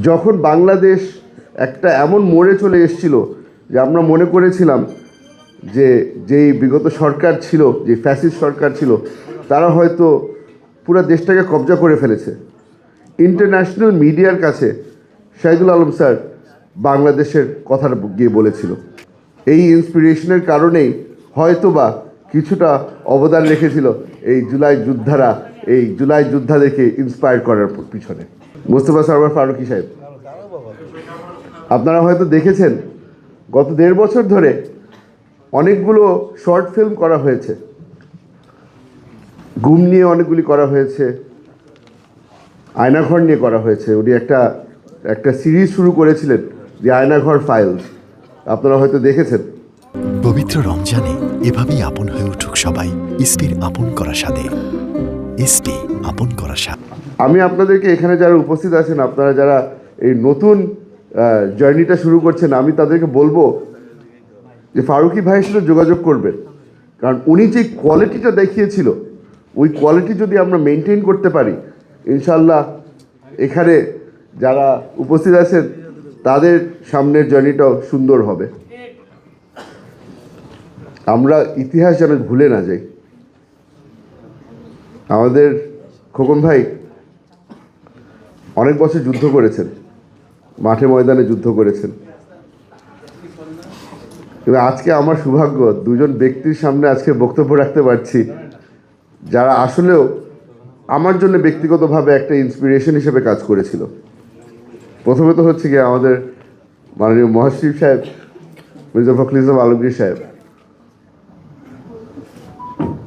যখন বাংলাদেশ একটা এমন মোড়ে চলে এসেছিল যে আমরা মনে করেছিলাম যে যেই বিগত সরকার ছিল, যে ফ্যাসিস্ট সরকার ছিল, তারা হয়তো পুরো দেশটাকে কবজা করে ফেলেছে। ইন্টারন্যাশনাল মিডিয়ার কাছে শাহিদুল আলম স্যার বাংলাদেশের কথা গিয়ে বলেছিল। এই ইন্সপিরেশনের কারণেই হয়তোবা কিছুটা অবদান রেখেছিল এই জুলাই যোদ্ধারা, এই জুলাই যোদ্ধাদেরকে ইন্সপায়ার করার পিছনে। মোস্তফা সরওয়ার ফারুকী সাহেব, আপনারা হয়তো দেখেছেন গত 1.5 বছর ধরে অনেকগুলো শর্ট ফিল্ম করা হয়েছে, গুম নিয়ে অনেকগুলি করা হয়েছে, আয়নাঘর নিয়ে করা হয়েছে। উনি একটা সিরিজ শুরু করেছিলেন যে আয়নাঘর ফাইলস, আপনারা হয়তো দেখেছেন। পবিত্র রমজানে এভাবেই আপন হয়ে উঠুক সবাই ইসপির আপন করা স্বাদে। ইসপি আপন করা স্বাদ। আমি আপনাদেরকে এখানে যারা উপস্থিত আছেন, আপনারা যারা এই নতুন জার্নিটা শুরু করছেন, আমি তাদেরকে বলবো যে ফারুকী ভাইয়ের সাথে যোগাযোগ করবেন, কারণ উনি যে কোয়ালিটিটা দেখিয়েছিল, ওই কোয়ালিটি যদি আমরা মেনটেন করতে পারি, ইনশাল্লাহ এখানে যারা উপস্থিত আছেন তাদের সামনের জার্নিটাও সুন্দর হবে। আমরা ইতিহাস যেন ভুলে না যাই। আমাদের খোকন ভাই অনেক বছর যুদ্ধ করেছেন, মাঠে ময়দানে যুদ্ধ করেছেন, কিন্তু আজকে আমার সৌভাগ্য দুজন ব্যক্তির সামনে আজকে বক্তব্য রাখতে পারছি যারা আসলেও আমার জন্য ব্যক্তিগতভাবে একটা ইন্সপিরেশন হিসেবে কাজ করেছিল। প্রথমে তো হচ্ছে গিয়ে আমাদের মাননীয় মহাশিব সাহেব, মির্জা ফখরুল ইসলাম আলমগীর সাহেব।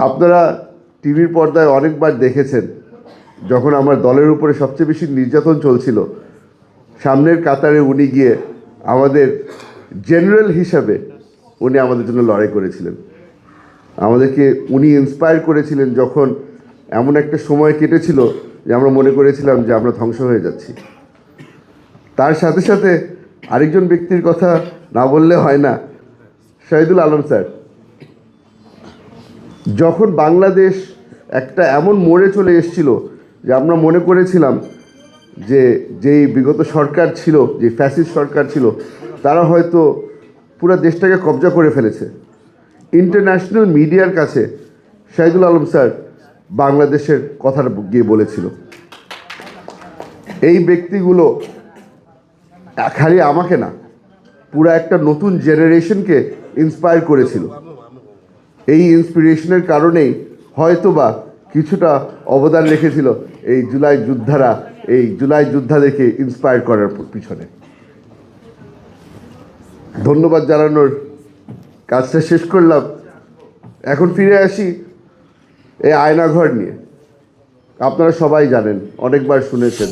আপনারা টিভির পর্দায় অনেকবার দেখেছেন যখন আমার দলের উপরে সবচেয়ে বেশি নির্যাতন চলছিল, সামনের কাতারে উনি গিয়ে আমাদের জেনারেল হিসাবে উনি আমাদের জন্য লড়াই করেছিলেন। আমাদেরকে উনি ইন্সপায়ার করেছিলেন যখন এমন একটা সময় কেটেছিল যে আমরা মনে করেছিলাম যে আমরা ধ্বংস হয়ে যাচ্ছি। তার সাথে সাথে আরেকজন ব্যক্তির কথা না বললে হয় না, শাহিদুল আলম স্যার। যখন বাংলাদেশ একটা এমন মোড়ে চলে এসেছিল যে আমরা মনে করেছিলাম যে যেই বিগত সরকার ছিল, যে ফ্যাসিস্ট সরকার ছিল, তারা হয়তো পুরো দেশটাকে কবজা করে ফেলেছে। ইন্টারন্যাশনাল মিডিয়ার কাছে শাহিদুল আলম স্যার বাংলাদেশের কথা গিয়ে বলেছিল। এই ব্যক্তিগুলো খালি আমাকে না, পুরো একটা নতুন জেনারেশনকে ইন্সপায়ার করেছিল। এই ইন্সপিরেশনের কারণেই হয়তোবা কিছুটা অবদান রেখেছিল এই জুলাই যোদ্ধারা, এই জুলাই যোদ্ধাদেরকে ইন্সপায়ার করার পিছনে। ধন্যবাদ জানানোর কাজটা শেষ করলাম। এখন ফিরে আসি এই আয়নাঘর নিয়ে। আপনারা সবাই জানেন, অনেকবার শুনেছেন।